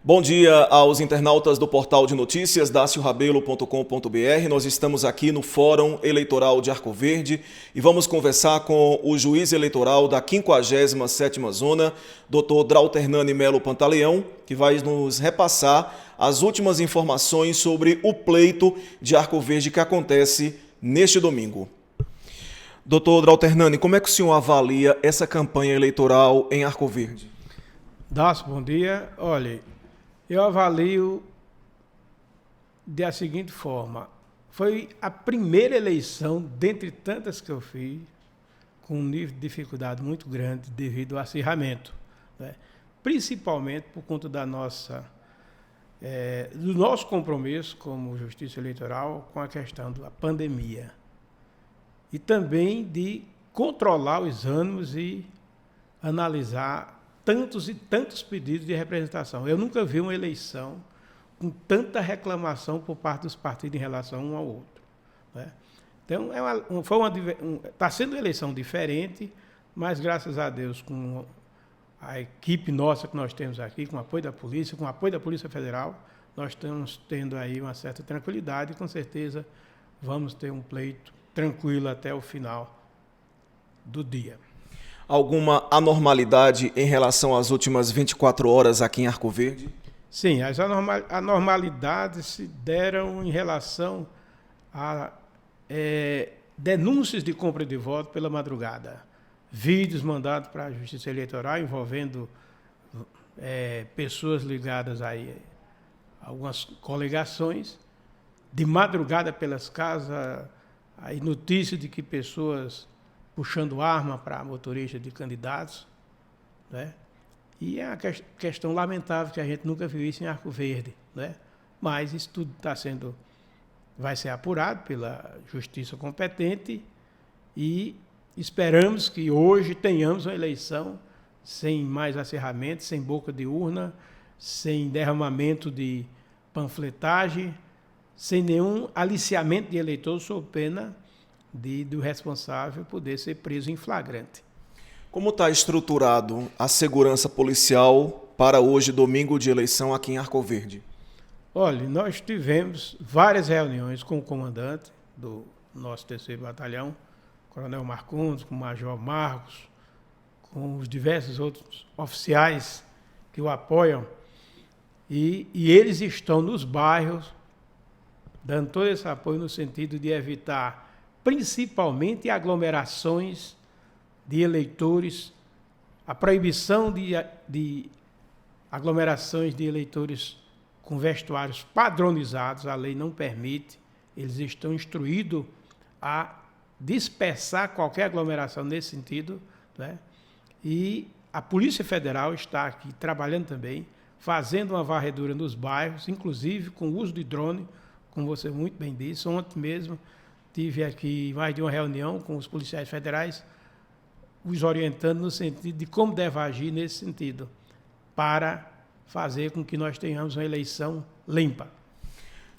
Bom dia aos internautas do portal de notícias daciorabelo.com.br. Nós estamos aqui no Fórum Eleitoral de Arco Verde e vamos conversar com o juiz eleitoral da 57ª Zona, Dr. Drauternani Melo Pantaleão, que vai nos repassar as últimas informações sobre o pleito de Arco Verde que acontece neste domingo. Dr. Drauternani, como é que o senhor avalia essa campanha eleitoral em Arco Verde? Dácio, bom dia. Olha, eu avalio da seguinte forma. Foi a primeira eleição, dentre tantas que eu fiz, com um nível de dificuldade muito grande devido ao acirramento, né? Principalmente por conta do nosso compromisso como Justiça Eleitoral com a questão da pandemia. E também de controlar os ânimos e analisar tantos e tantos pedidos de representação. Eu nunca vi uma eleição com tanta reclamação por parte dos partidos em relação um ao outro, né? Então, está sendo uma eleição diferente, mas graças a Deus, com a equipe nossa que nós temos aqui, com o apoio da polícia, com o apoio da Polícia Federal, nós estamos tendo aí uma certa tranquilidade e com certeza vamos ter um pleito tranquilo até o final do dia. Alguma anormalidade em relação às últimas 24 horas aqui em Arco Verde? Sim, as anormalidades se deram em relação a denúncias de compra de voto pela madrugada. Vídeos mandados para a Justiça Eleitoral envolvendo pessoas ligadas aí a algumas coligações. De madrugada pelas casas, aí notícia de que pessoas puxando arma para motorista de candidatos, né? E é uma questão lamentável que a gente nunca viu isso em Arco Verde, né? Mas isso tudo vai ser apurado pela justiça competente e esperamos que hoje tenhamos uma eleição sem mais acirramento, sem boca de urna, sem derramamento de panfletagem, sem nenhum aliciamento de eleitor sob pena do responsável poder ser preso em flagrante. Como está estruturado a segurança policial para hoje, domingo de eleição, aqui em Arco Verde? Olha, nós tivemos várias reuniões com o comandante do nosso 3º Batalhão, Coronel Marcondes, com o Major Marcos, com os diversos outros oficiais que o apoiam, e eles estão nos bairros, dando todo esse apoio no sentido de evitar principalmente aglomerações de eleitores, a proibição de aglomerações de eleitores com vestuários padronizados, a lei não permite, eles estão instruídos a dispersar qualquer aglomeração nesse sentido, né? E a Polícia Federal está aqui trabalhando também, fazendo uma varredura nos bairros, inclusive com o uso de drone, como você muito bem disse. Ontem mesmo tive aqui mais de uma reunião com os policiais federais, os orientando no sentido de como deve agir nesse sentido, para fazer com que nós tenhamos uma eleição limpa.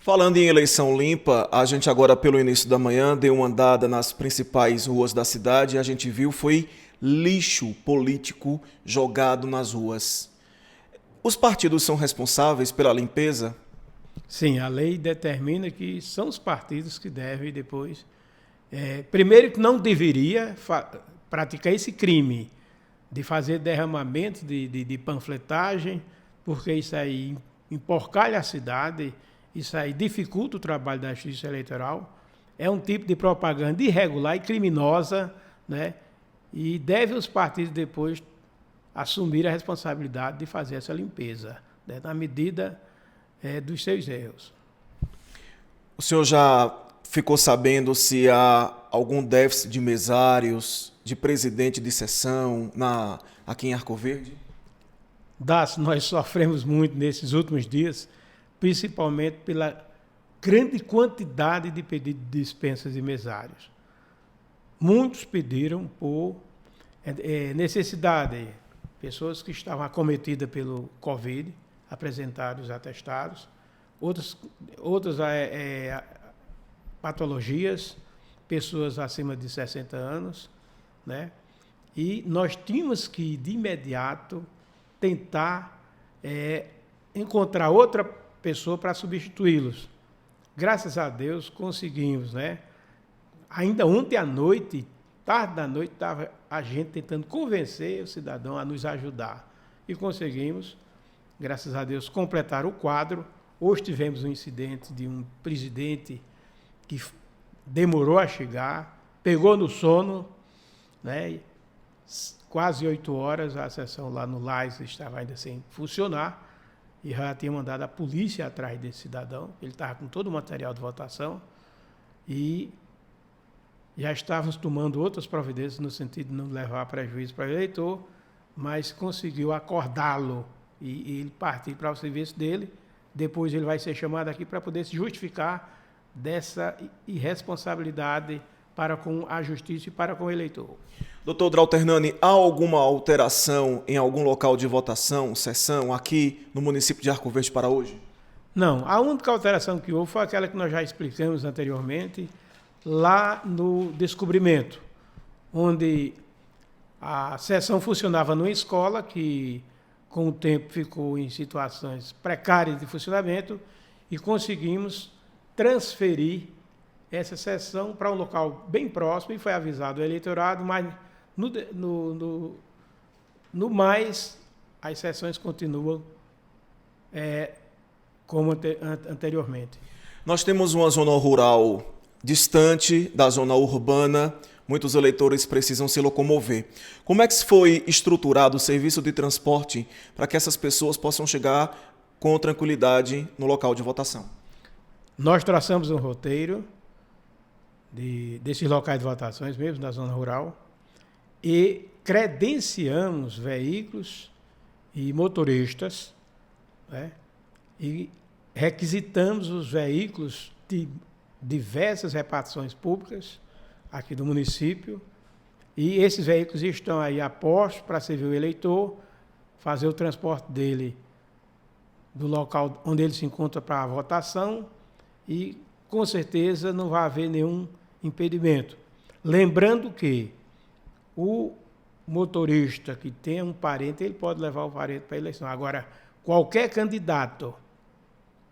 Falando em eleição limpa, a gente agora, pelo início da manhã, deu uma andada nas principais ruas da cidade e a gente viu foi lixo político jogado nas ruas. Os partidos são responsáveis pela limpeza? Sim, a lei determina que são os partidos que devem depois... primeiro que não deveria praticar esse crime de fazer derramamento de panfletagem, porque isso aí emporcalha a cidade, isso aí dificulta o trabalho da Justiça Eleitoral, é um tipo de propaganda irregular e criminosa, né? E deve os partidos depois assumir a responsabilidade de fazer essa limpeza, né? Na medida dos seus erros. O senhor já ficou sabendo se há algum déficit de mesários, de presidente de sessão aqui em Arco Verde? Nós sofremos muito nesses últimos dias, principalmente pela grande quantidade de pedidos de dispensas de mesários. Muitos pediram por necessidade, pessoas que estavam acometidas pelo Covid, apresentaram os atestados, outras patologias, pessoas acima de 60 anos, né? E nós tínhamos que, de imediato, tentar encontrar outra pessoa para substituí-los. Graças a Deus conseguimos, né? Ainda ontem à noite, tarde da noite, estava a gente tentando convencer o cidadão a nos ajudar. E conseguimos, graças a Deus, completar o quadro. Hoje tivemos um incidente de um presidente que demorou a chegar, pegou no sono, né? Quase 8 horas, a sessão lá no Lais estava ainda sem funcionar, e já tinha mandado a polícia atrás desse cidadão. Ele estava com todo o material de votação, e já estávamos tomando outras providências no sentido de não levar prejuízo para o eleitor, mas conseguiu acordá-lo e ele partir para o serviço dele. Depois ele vai ser chamado aqui para poder se justificar dessa irresponsabilidade para com a justiça e para com o eleitor. Doutor Drauter-Nani, há alguma alteração em algum local de votação, sessão, aqui no município de Arco Verde para hoje? Não, a única alteração que houve foi aquela que nós já explicamos anteriormente, lá no Descobrimento, onde a sessão funcionava numa escola que, com o tempo, ficou em situações precárias de funcionamento, e conseguimos transferir essa sessão para um local bem próximo, e foi avisado o eleitorado, mas no mais, as sessões continuam como anteriormente. Nós temos uma zona rural distante da zona urbana, muitos eleitores precisam se locomover. Como é que foi estruturado o serviço de transporte para que essas pessoas possam chegar com tranquilidade no local de votação? Nós traçamos um roteiro desses locais de votações, mesmo da zona rural, e credenciamos veículos e motoristas, né? E requisitamos os veículos de diversas repartições públicas aqui do município, e esses veículos estão aí a postos para servir o eleitor, fazer o transporte dele do local onde ele se encontra para a votação, e com certeza não vai haver nenhum impedimento. Lembrando que o motorista que tem um parente, ele pode levar o parente para a eleição. Agora, qualquer candidato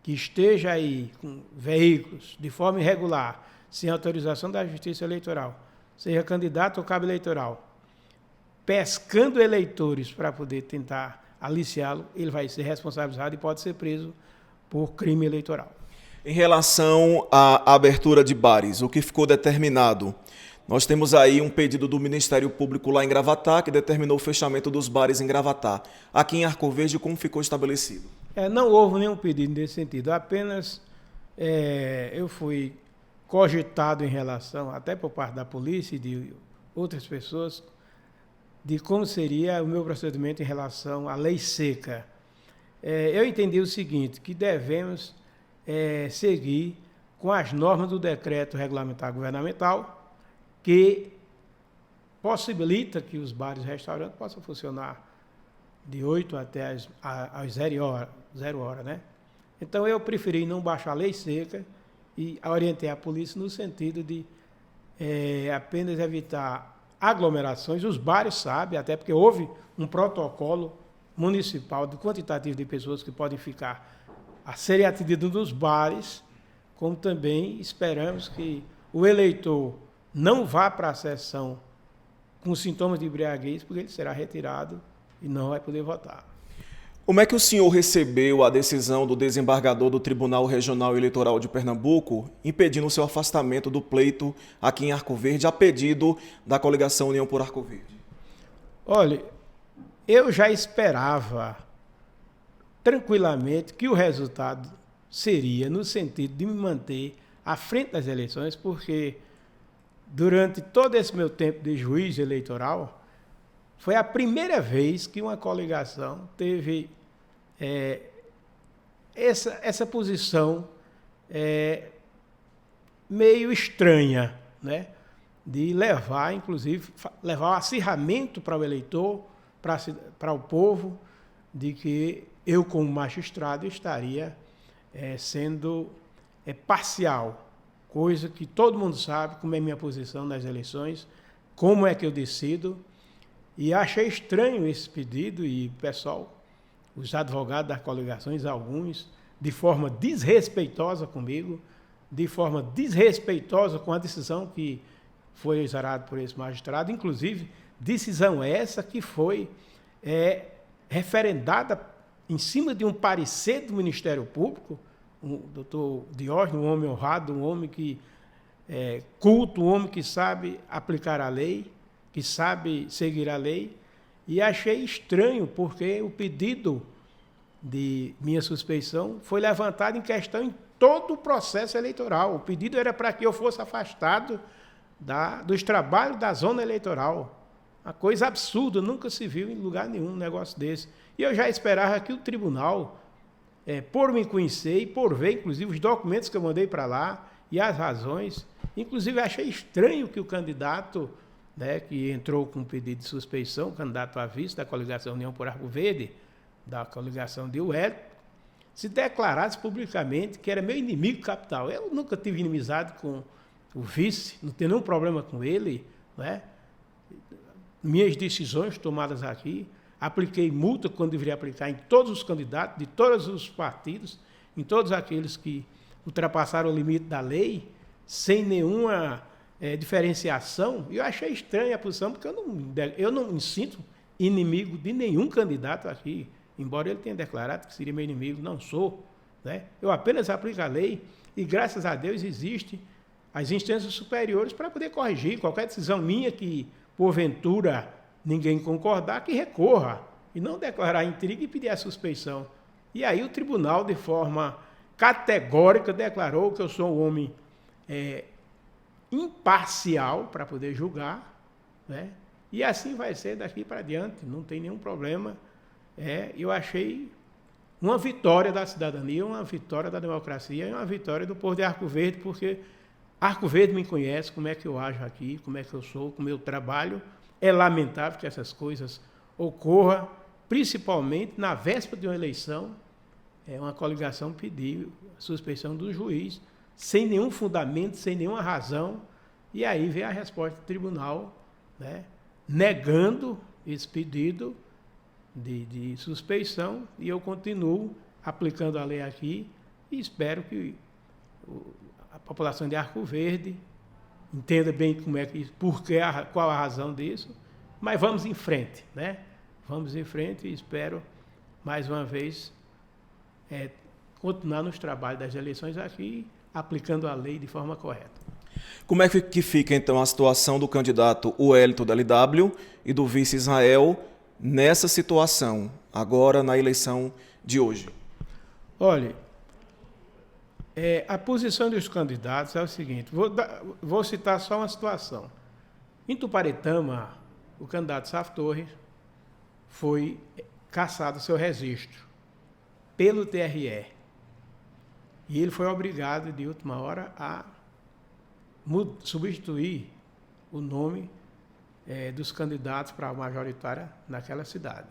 que esteja aí com veículos de forma irregular, sem autorização da Justiça Eleitoral, seja candidato ou cabo eleitoral, pescando eleitores para poder tentar aliciá-lo, ele vai ser responsabilizado e pode ser preso por crime eleitoral. Em relação à abertura de bares, o que ficou determinado? Nós temos aí um pedido do Ministério Público lá em Gravatá, que determinou o fechamento dos bares em Gravatá. Aqui em Arco Verde, como ficou estabelecido? Não houve nenhum pedido nesse sentido, apenas eu fui cogitado em relação, até por parte da polícia e de outras pessoas, de como seria o meu procedimento em relação à lei seca. Eu entendi o seguinte, que devemos seguir com as normas do decreto regulamentar governamental, que possibilita que os bares e restaurantes possam funcionar de 8 até às 0 hora, né? Então, eu preferi não baixar a lei seca e orientei a polícia no sentido de apenas evitar aglomerações. Os bares sabem, até porque houve um protocolo municipal de quantitativo de pessoas que podem ficar a serem atendidas nos bares, como também esperamos que o eleitor não vá para a sessão com sintomas de embriaguez, porque ele será retirado e não vai poder votar. Como é que o senhor recebeu a decisão do desembargador do Tribunal Regional Eleitoral de Pernambuco, impedindo o seu afastamento do pleito aqui em Arco Verde, a pedido da coligação União por Arco Verde? Olha, eu já esperava tranquilamente que o resultado seria no sentido de me manter à frente das eleições, porque durante todo esse meu tempo de juiz eleitoral, foi a primeira vez que uma coligação teve essa posição meio estranha, né? De levar, inclusive, levar o acirramento para o eleitor, para o povo, de que eu, como magistrado, estaria sendo parcial, coisa que todo mundo sabe como é minha posição nas eleições, como é que eu decido, e achei estranho esse pedido, e o pessoal os advogados das coligações, alguns, de forma desrespeitosa comigo, de forma desrespeitosa com a decisão que foi exarada por esse magistrado, inclusive decisão essa que foi referendada em cima de um parecer do Ministério Público, o doutor Diógenes, um homem honrado, um homem que culto, um homem que sabe aplicar a lei, que sabe seguir a lei, e achei estranho, porque o pedido de minha suspeição foi levantado em questão em todo o processo eleitoral. O pedido era para que eu fosse afastado dos trabalhos da zona eleitoral. Uma coisa absurda, nunca se viu em lugar nenhum um negócio desse. E eu já esperava que o tribunal, por me conhecer e por ver, inclusive, os documentos que eu mandei para lá e as razões, inclusive achei estranho que o candidato, que entrou com um pedido de suspeição, o candidato a vice da coligação União por Arco Verde, da coligação de Wellington, se declarasse publicamente que era meu inimigo capital. Eu nunca tive inimizade com o vice, não tenho nenhum problema com ele, Minhas decisões tomadas aqui, apliquei multa quando deveria aplicar em todos os candidatos, de todos os partidos, em todos aqueles que ultrapassaram o limite da lei, sem nenhuma diferenciação. E eu achei estranha a posição, porque eu não me sinto inimigo de nenhum candidato aqui, embora ele tenha declarado que seria meu inimigo, não sou. Eu apenas aplico a lei e, graças a Deus, existem as instâncias superiores para poder corrigir qualquer decisão minha que, porventura, ninguém concordar, que recorra, e não declarar intriga e pedir a suspeição. E aí o tribunal, de forma categórica, declarou que eu sou um homem imparcial para poder julgar, e assim vai ser daqui para diante, não tem nenhum problema. Eu achei uma vitória da cidadania, uma vitória da democracia e uma vitória do povo de Arco Verde, porque Arco Verde me conhece, como é que eu ajo aqui, como é que eu sou, como eu trabalho. É lamentável que essas coisas ocorram, principalmente na véspera de uma eleição, uma coligação pedir a suspeição do juiz, sem nenhum fundamento, sem nenhuma razão, e aí vem a resposta do tribunal, negando esse pedido de suspeição, e eu continuo aplicando a lei aqui, e espero que a população de Arco Verde entenda bem qual a razão disso, mas vamos em frente, Vamos em frente e espero, mais uma vez, continuar nos trabalhos das eleições aqui, aplicando a lei de forma correta. Como é que fica, então, a situação do candidato Wellington da LW e do vice Israel nessa situação, agora na eleição de hoje? Olha, a posição dos candidatos é o seguinte, vou citar só uma situação. Em Tuparetama, o candidato Saf Torres foi cassado seu registro pelo TRE. E ele foi obrigado, de última hora, a substituir o nome dos candidatos para a majoritária naquela cidade.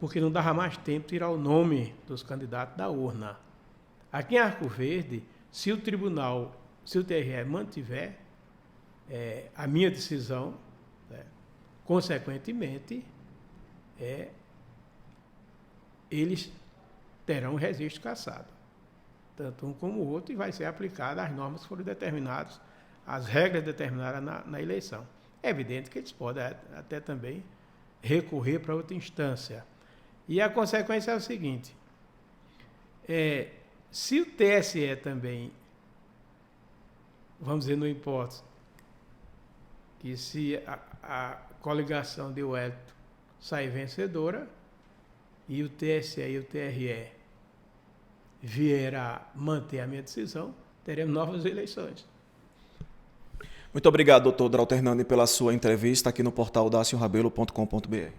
Porque não dava mais tempo de tirar o nome dos candidatos da urna. Aqui em Arco Verde, se o TRE mantiver a minha decisão, consequentemente, eles terão o registro cassado, tanto um como o outro, e vai ser aplicada as normas que foram determinadas, as regras determinadas na eleição. É evidente que eles podem até também recorrer para outra instância. E a consequência é o seguinte, se o TSE também, vamos dizer, não importa, que se a coligação de Wellington sair vencedora e o TSE e o TRE vier a manter a minha decisão, teremos novas eleições. Muito obrigado, doutor Drauter, pela sua entrevista aqui no portal daciorabelo.com.br.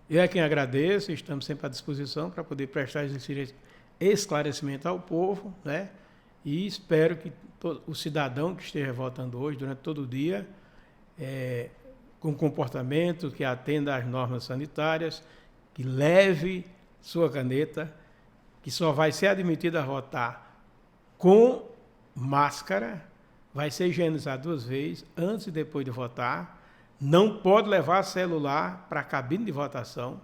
Eu é quem agradeço, estamos sempre à disposição para poder prestar esclarecimento ao povo, E espero que o cidadão que esteja votando hoje, durante todo o dia, com comportamento que atenda às normas sanitárias, que leve sua caneta, que só vai ser admitido a votar com máscara, vai ser higienizado 2 vezes, antes e depois de votar, não pode levar celular para a cabine de votação,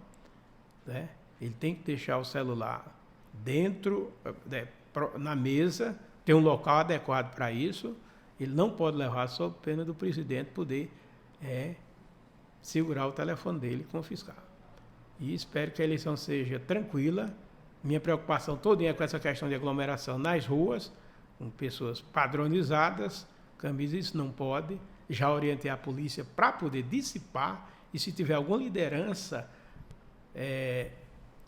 ele tem que deixar o celular dentro, na mesa, tem um local adequado para isso. Ele não pode levar sob pena do presidente poder segurar o telefone dele e confiscar. E espero que a eleição seja tranquila. Minha preocupação toda é com essa questão de aglomeração nas ruas, com pessoas padronizadas, camisas, isso não pode. Já orientei a polícia para poder dissipar, e se tiver alguma liderança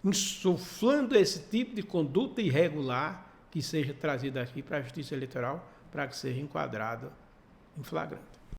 insuflando esse tipo de conduta irregular, que seja trazida aqui para a Justiça Eleitoral, para que seja enquadrado em flagrante.